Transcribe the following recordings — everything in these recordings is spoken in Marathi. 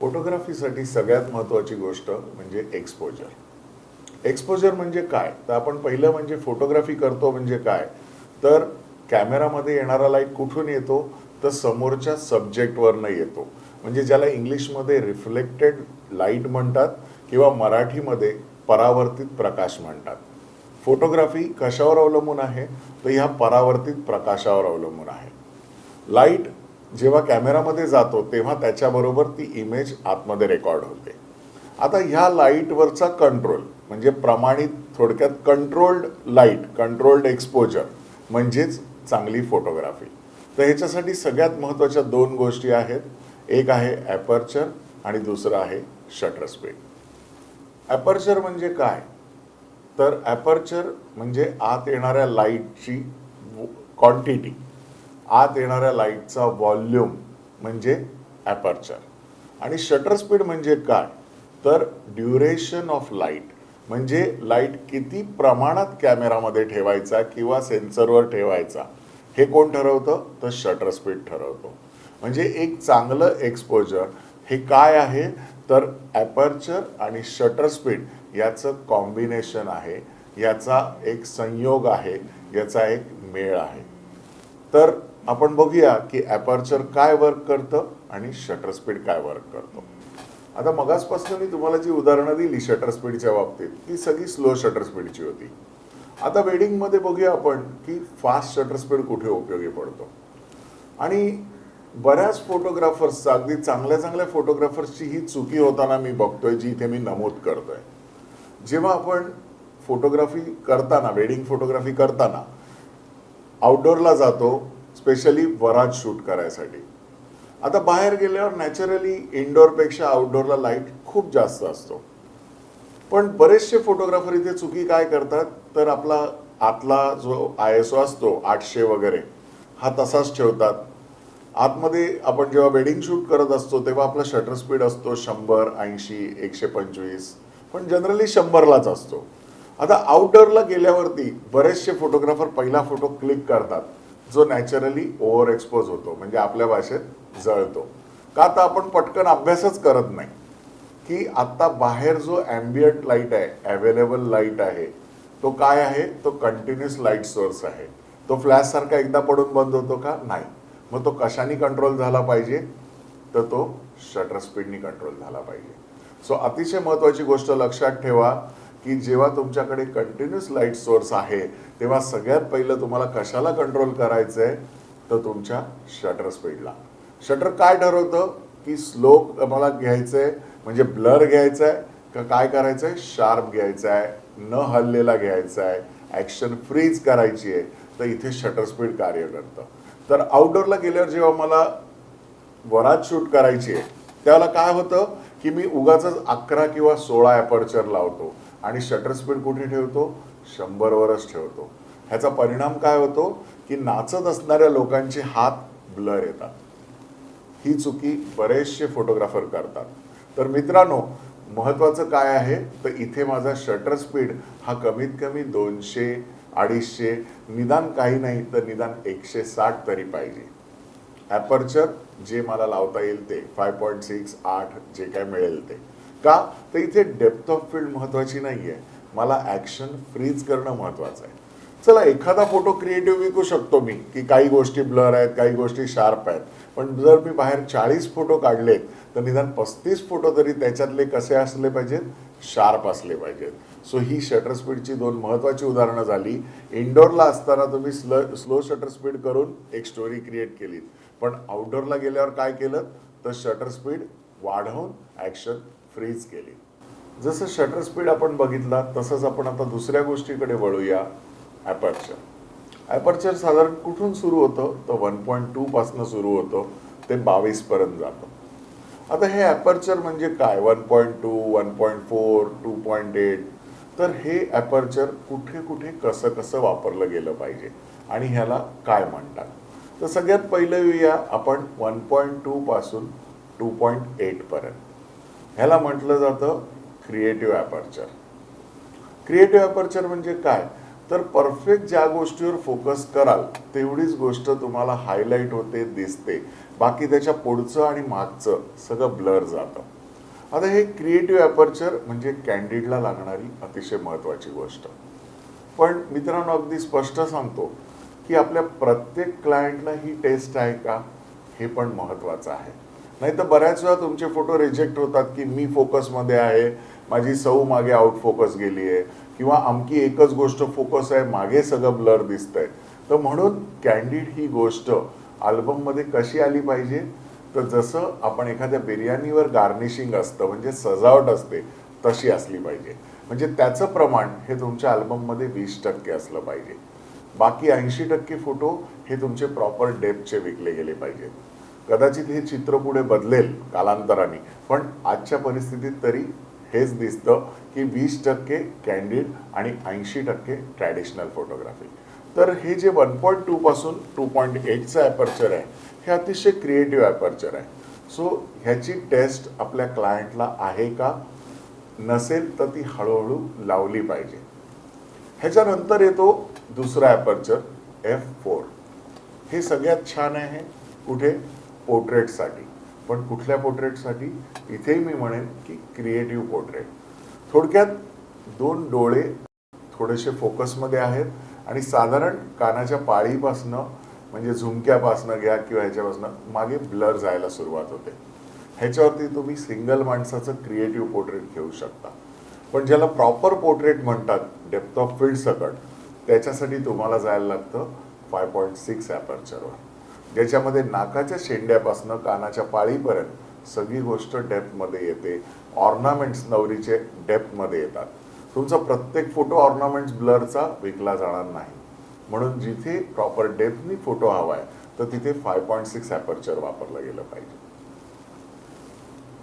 फोटोग्राफीसाठी सगळ्यात महत्त्वाची गोष्ट म्हणजे एक्सपोजर. एक्सपोजर म्हणजे काय? तर आपण पहिलं म्हणजे फोटोग्राफी करतो म्हणजे काय, तर कॅमेरामध्ये येणारा लाईट कुठून येतो, तर समोरच्या सब्जेक्टवरनं येतो. म्हणजे ज्याला इंग्लिशमध्ये रिफ्लेक्टेड लाईट म्हणतात किंवा मराठीमध्ये परावर्तित प्रकाश म्हणतात. फोटोग्राफी कशावर अवलंबून आहे, तर ह्या परावर्तित प्रकाशावर अवलंबून आहे. लाईट जेव्हा कॅमेरामध्ये जातो तेव्हा त्याच्याबरोबर ती इमेज आतमध्ये रेकॉर्ड होते. आता ह्या लाईटवरचा कंट्रोल म्हणजे प्रमाणित, थोडक्यात कंट्रोल्ड लाईट, कंट्रोल्ड एक्सपोजर म्हणजेच चांगली फोटोग्राफी. तर ह्याच्यासाठी सगळ्यात महत्त्वाच्या दोन गोष्टी आहेत. एक आहे ॲपर्चर आणि दुसरं आहे शटर स्पीड. ॲपर्चर म्हणजे काय, तर ॲपर्चर म्हणजे आत येणाऱ्या लाईटची क्वांटिटी, आत येणाऱ्या लाईटचा व्हॉल्यूम म्हणजे ॲपर्चर. आणि शटर स्पीड म्हणजे काय, तर ड्युरेशन ऑफ लाईट म्हणजे लाईट किती प्रमाणात कॅमेरामध्ये ठेवायचा किंवा सेन्सरवर ठेवायचा हे कोण ठरवतं, तर शटर स्पीड ठरवतो. म्हणजे एक चांगलं एक्सपोजर हे काय आहे, तर ॲपर्चर आणि शटर स्पीड याचं कॉम्बिनेशन आहे, याचा एक संयोग आहे, याचा एक मेळ आहे. तर आपण बघूया की ॲपर्चर काय वर्क करतं आणि शटर स्पीड काय वर्क करतो. आता मगासपासून मी तुम्हाला जी उदाहरणं दिली शटर स्पीडच्या बाबतीत ती सगळी स्लो शटर स्पीडची होती. आता वेडिंगमध्ये बघूया आपण की फास्ट शटर स्पीड कुठे उपयोगी पडतो. आणि बऱ्याच फोटोग्राफर्सचा, अगदी चांगल्या चांगल्या फोटोग्राफर्सची ही चुकी होताना मी बघतोय, जी इथे मी नमूद करतोय. जेव्हा आपण फोटोग्राफी करताना, वेडिंग फोटोग्राफी करताना आउटडोअरला जातो, स्पेशली वरात शूट करायसाठी. आता बाहेर गेल्यावर नॅचरली इनडोअरपेक्षा आउटडोअरला लाईट खूप जास्त असतो. पण बरेचसे फोटोग्राफर इथे चुकी काय करतात, तर आपला आतला जो ISO असतो 800 वगैरे हा तसाच ठेवतात. आतमध्ये आपण जेव्हा वेडिंग शूट करत असतो तेव्हा आपला शटर स्पीड असतो 100, 80, 125, पण जनरली 100लाच असतो. आता आउटडोअरला गेल्यावरती बरेचसे फोटोग्राफर पहिला फोटो क्लिक करतात जो नॅचरली ओव्हर एक्सपोज होतो, म्हणजे आपल्या भाषेत जळतो. का, तर आपण पटकन अभ्यासच करत नाही की आत्ता बाहेर जो ॲम्बियंट लाईट आहे, अवेलेबल लाईट आहे, तो काय आहे, तो कंटिन्युअस लाईट सोर्स आहे. तो फ्लॅशसारखा एकदा पडून बंद होतो का, नाही. मग तो कशाने कंट्रोल झाला पाहिजे, तर तो शटर स्पीडनी कंट्रोल झाला पाहिजे. सो अतिशय महत्त्वाची गोष्ट लक्षात ठेवा की जेव्हा तुमच्याकडे कंटिन्युअस लाईट सोर्स आहे तेव्हा सगळ्यात पहिलं तुम्हाला कशाला कंट्रोल करायचं आहे, तर तुमच्या शटर स्पीडला. शटर काय ठरवतं की स्लो मला घ्यायचं आहे म्हणजे ब्लर घ्यायचं आहे का काय करायचं आहे, शार्प घ्यायचं आहे, न हललेला घ्यायचा आहे, ॲक्शन फ्रीज करायची आहे, तर इथे शटर स्पीड कार्य करतं. तर आउटडोअरला गेल्यावर जेव्हा मला वरात शूट करायची आहे त्यावेळेला काय होतं की मी उगाच 11 किंवा 16 ॲपर्चर लावतो आणि शटर स्पीड कुठे ठेवतो, 100वरच ठेवतो. ह्याचा परिणाम काय होतो की नाचत असणाऱ्या लोकांचे हात ब्लर येतात. ही चुकी बरेचसे फोटोग्राफर करतात. तर मित्रांनो, महत्त्वाचं काय आहे, तर इथे माझा शटर स्पीड हा कमीत कमी 200, 250, निदान काही नाही तर निदान 160 तरी पाहिजे. ॲपर्चर जे मला लावता येईल ते 5.6, 8 जे काय मिळेल ते. का, तर इथे डेप्थ ऑफ फील्ड महत्त्वाची नाही आहे, मला ॲक्शन फ्रीज करणं महत्त्वाचं आहे. चला, एखादा फोटो क्रिएटिव्ह विकू शकतो मी की काही गोष्टी ब्लर आहेत, काही गोष्टी शार्प आहेत, पण जर मी बाहेर 40 फोटो काढलेत तर निदान 35 फोटो तरी त्याच्यातले कसे असले पाहिजेत, शार्प असले पाहिजेत. सो ही शटर स्पीडची दोन महत्त्वाची उदाहरणं झाली. इनडोअरला असताना तुम्ही स्लो शटर स्पीड करून एक स्टोरी क्रिएट केली, पण आउटडोअरला गेल्यावर काय केलं, तर शटर स्पीड वाढवून ॲक्शन फ्रीज केली. जसं शटर स्पीड आपण बघितला तसंच आपण आता दुसऱ्या गोष्टीकडे वळूया, ॲपर्चर. ॲपर्चर साधारण कुठून सुरू होतं, तर 1.2 पासून सुरू होतं ते 22 पर्यंत जातं. आता हे ॲपर्चर म्हणजे काय, 1.2, 1.4, 2.8, तर हे ॲपर्चर कुठे कुठे कसं कसं वापरलं गेलं पाहिजे आणि ह्याला काय म्हणतात. तर सगळ्यात पहिलं येऊया आपण 1.2 पासून 2.8 पर्यंत. ह्याला म्हटलं जातं क्रिएटिव्ह ॲपर्चर. क्रिएटिव्ह ॲपर्चर म्हणजे काय, तर परफेक्ट ज्या गोष्टीवर फोकस कराल तेवढीच गोष्ट तुम्हाला हायलाईट होते, दिसते. बाकी त्याच्या पुढचं आणि मागचं सगळं ब्लर जातं. आता हे क्रिएटिव्ह ॲपर्चर म्हणजे कॅन्डिडला लागणारी अतिशय महत्त्वाची गोष्ट. पण मित्रांनो अगदी स्पष्ट सांगतो की आपल्या प्रत्येक क्लायंटला ही टेस्ट आहे का हे पण महत्त्वाचं आहे. नाही तर बऱ्याच वेळा तुमचे फोटो रिजेक्ट होतात की मी फोकसमध्ये आहे, माझी सौ मागे आउट फोकस गेली आहे, किंवा आमकी एकच गोष्ट फोकस आहे, मागे सगळं ब्लर दिसतंय. तर म्हणून कॅन्डिड ही गोष्ट अल्बममध्ये कशी आली पाहिजे, तर जसं आपण एखाद्या बिर्याणीवर गार्निशिंग असतं म्हणजे सजावट असते तशी असली पाहिजे. म्हणजे त्याचं प्रमाण हे तुमच्या अल्बममध्ये 20% असलं पाहिजे. बाकी 80% फोटो हे तुमचे प्रॉपर डेप्थचे विकले गेले पाहिजेत. कदाचित हे चित्र पुढे बदलेल कालांतराने, पण आजच्या परिस्थितीत तरी हेच दिसतं की 20% कॅन्डिड आणि 80% ट्रॅडिशनल फोटोग्राफी. तर हे जे 1.2 पासून 2.8चं ॲपर्चर आहे हे अतिशय क्रिएटिव्ह ॲपर्चर आहे. सो ह्याची टेस्ट आपल्या क्लायंटला आहे का, नसेल तर ती हळूहळू लावली पाहिजे. ह्याच्यानंतर येतो दुसरा ॲपर्चर F4. हे सगळ्यात छान आहे कुठे, पोर्ट्रेटसाठी. पण कुठल्या पोर्ट्रेटसाठी, इथेही मी म्हणेन की क्रिएटिव्ह पोर्ट्रेट. थोडक्यात 2 डोळे थोडेसे फोकसमध्ये आहेत आणि साधारण कानाच्या पाळीपासनं म्हणजे झुमक्यापासनं घ्या किंवा ह्याच्यापासनं मागे ब्लर जायला सुरुवात होते. ह्याच्यावरती तुम्ही सिंगल माणसाचं क्रिएटिव्ह पोर्ट्रेट घेऊ शकता. पण ज्याला प्रॉपर पोर्ट्रेट म्हणतात डेप्थ ऑफ फील्ड सकट, त्याच्यासाठी तुम्हाला जायला लागतं 5.6 ॲपर्चरवर, ज्याच्यामध्ये नाकाच्या शेंड्यापासनं कानाच्या पाळीपर्यंत सगळी गोष्ट डेप्थमध्ये येते. ऑर्नामेंट्स नवरीचे डेप्थमध्ये येतात. तुमचा प्रत्येक फोटो ऑर्नामेंट्स ब्लरचा विकला जाणार नाही. म्हणून जिथे प्रॉपर डेप्थनी फोटो हवा आहे तर तिथे 5.6 ॲपर्चर वापरलं गेलं पाहिजे.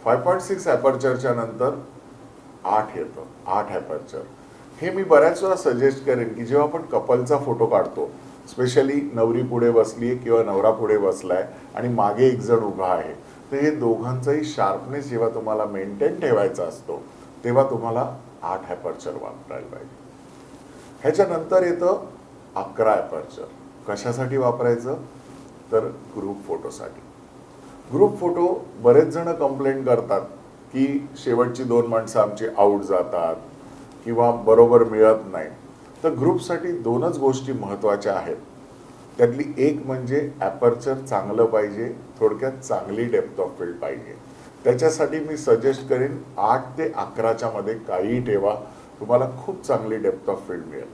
5.6 ॲपर्चरच्या नंतर 8 येतं, 8 ॲपर्चर. हे मी बऱ्याच वेळा सजेस्ट करेन की जेव्हा आपण कपलचा फोटो काढतो, स्पेशली नवरी पुढे बसली आहे किंवा नवरा पुढे बसलाय आणि मागे एक जण उभा आहे, तर हे दोघांचाही शार्पनेस जेव्हा तुम्हाला मेंटेन ठेवायचा असतो तेव्हा तुम्हाला 8 ॲपर्चर वापरायला पाहिजे. ह्याच्यानंतर येतं 11 ॲपर्चर. कशासाठी वापरायचं, तर ग्रुप फोटोसाठी. ग्रुप फोटो बरेच जण कंप्लेंट करतात की शेवटची 2 माणसं आमची आऊट जातात किंवा बरोबर मिळत नाही. तर ग्रुपसाठी 2च गोष्टी महत्त्वाच्या आहेत. त्यातली एक म्हणजे ॲपर्चर चांगलं पाहिजे, थोडक्यात चांगली डेप्थ ऑफ फील्ड पाहिजे. त्याच्यासाठी मी सजेस्ट करेन 8 ते 11च्या मध्ये काहीही ठेवा, तुम्हाला खूप चांगली डेप्थ ऑफ फील्ड मिळेल.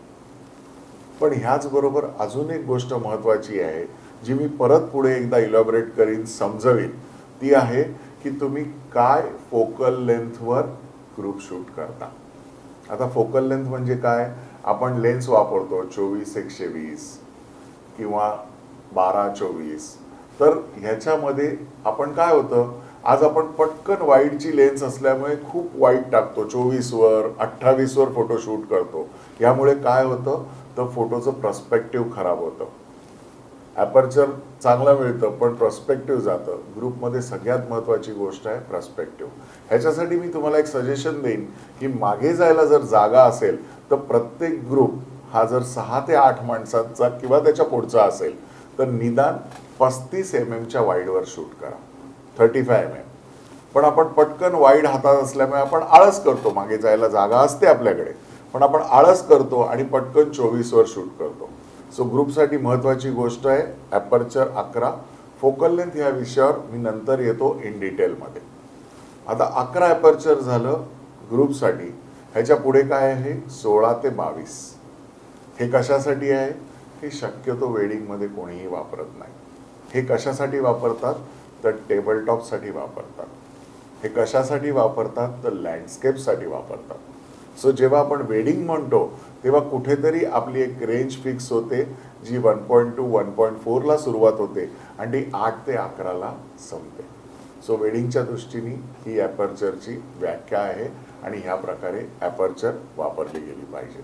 पण ह्याचबरोबर अजून एक गोष्ट महत्त्वाची आहे जी मी परत पुढे एकदा इलॅबोरेट करीन, समजवीन. ती आहे की तुम्ही काय फोकल लेंथवर ग्रुप शूट करता. आता फोकल लेंथ म्हणजे काय, आपण लेन्स वापरतो 24-120 किंवा 12-24. तर ह्याच्यामध्ये आपण काय होतं, आज आपण पटकन वाईडची लेन्स असल्यामुळे खूप वाईड टाकतो, 24वर 28वर फोटो शूट करतो. यामुळे काय होतं, तर फोटोचं पर्स्पेक्टिव्ह खराब होतं. ॲपर्चर चांगलं मिळतं पण पर्स्पेक्टिव्ह जातं. ग्रुपमध्ये सगळ्यात महत्त्वाची गोष्ट आहे पर्स्पेक्टिव्ह. ह्याच्यासाठी मी तुम्हाला एक सजेशन देईन की मागे जायला जर जागा असेल तर प्रत्येक ग्रुप हा जर 6 ते 8 माणसांचा किंवा त्याच्या पुढचा असेल तर निदान 35 mm वाईडवर शूट करा, 35 mm. पण आपण पटकन वाईड हातात असल्यामुळे आपण आळस करतो, मागे जायला जागा असते आपल्याकडे पण आपण आळस करतो आणि पटकन 24वर शूट करतो. सो ग्रुपसाठी महत्त्वाची गोष्ट आहे ॲपर्चर 11. फोकल लेंथ ह्या विषयावर मी नंतर येतो इन डिटेलमध्ये. आता 11 ॲपर्चर झालं ग्रुपसाठी. ह्याच्या पुढे काय आहे, 16 ते 22. हे कशासाठी आहे, हे शक्यतो वेडिंगमध्ये कोणीही वापरत नाही. हे कशासाठी वापरतात, तर टेबल टॉपसाठी वापरतात. हे कशासाठी वापरतात, तर लँडस्केपसाठी वापरतात. सो जेव्हा आपण वेडिंग म्हणतो तेव्हा कुठेतरी आपली एक रेंज फिक्स होते जी 1.2 1.4ला सुरुवात होते आणि ती 8 ते 11ला संपते. सो वेडिंगच्या दृष्टीने ही ॲपर्चरची व्याख्या आहे आणि ह्या प्रकारे ॲपर्चर वापरली गेली पाहिजे.